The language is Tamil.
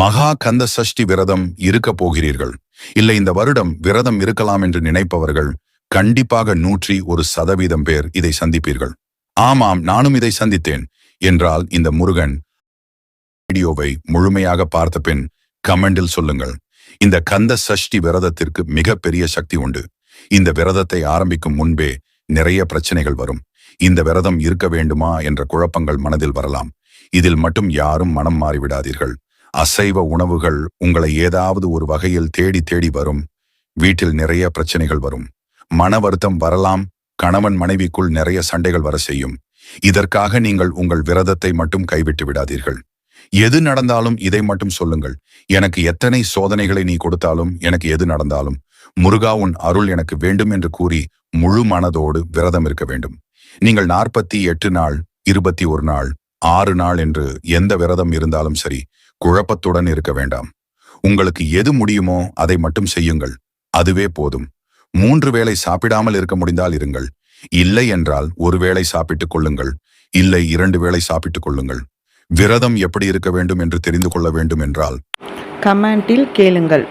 மகா கந்த சஷ்டி விரதம் இருக்க போகிறீர்கள், இல்லை இந்த வருடம் விரதம் இருக்கலாம் என்று நினைப்பவர்கள் கண்டிப்பாக 101% பேர் இதை சந்திப்பீர்கள். ஆமாம், நானும் இதை சந்தித்தேன் என்றால் இந்த முருகன் வீடியோவை முழுமையாக பார்த்த பின் கமெண்டில் சொல்லுங்கள். இந்த கந்த சஷ்டி விரதத்திற்கு மிகப்பெரிய சக்தி உண்டு. இந்த விரதத்தை ஆரம்பிக்கும் முன்பே நிறைய பிரச்சனைகள் வரும். இந்த விரதம் இருக்க வேண்டுமா என்ற குழப்பங்கள் மனதில் வரலாம். இதில் மட்டும் யாரும் மனம் மாறிவிடாதீர்கள். அசைவ உணவுகள் உங்களை ஏதாவது ஒரு வகையில் தேடி தேடி வரும். வீட்டில் நிறைய பிரச்சனைகள் வரும். மன வருத்தம் வரலாம். கணவன் மனைவிக்குள் நிறைய சண்டைகள் வர செய்யும். இதற்காக நீங்கள் உங்கள் விரதத்தை மட்டும் கைவிட்டு விடாதீர்கள். எது நடந்தாலும் இதை மட்டும் சொல்லுங்கள். எனக்கு எத்தனை சோதனைகளை நீ கொடுத்தாலும், எனக்கு எது நடந்தாலும் முருகா உன் அருள் எனக்கு வேண்டும் என்று கூறி முழு மனதோடு விரதம் இருக்க வேண்டும். நீங்கள் 48 நாள், 21 நாள், 6 நாள் என்று எந்த விரதம் இருந்தாலும் சரி, குழப்பத்துடன் இருக்க வேண்டாம். உங்களுக்கு எது முடியுமோ அதை மட்டும் செய்யுங்கள். அதுவே போதும். 3 வேளை சாப்பிடாமல் இருக்க முடிந்தால் இருங்கள். இல்லை என்றால் 1 வேளை சாப்பிட்டுக் கொள்ளுங்கள். இல்லை 2 வேளை சாப்பிட்டுக் கொள்ளுங்கள். விரதம் எப்படி இருக்க வேண்டும் என்று தெரிந்து கொள்ள வேண்டும் என்றால் கமெண்டில் கேளுங்கள்.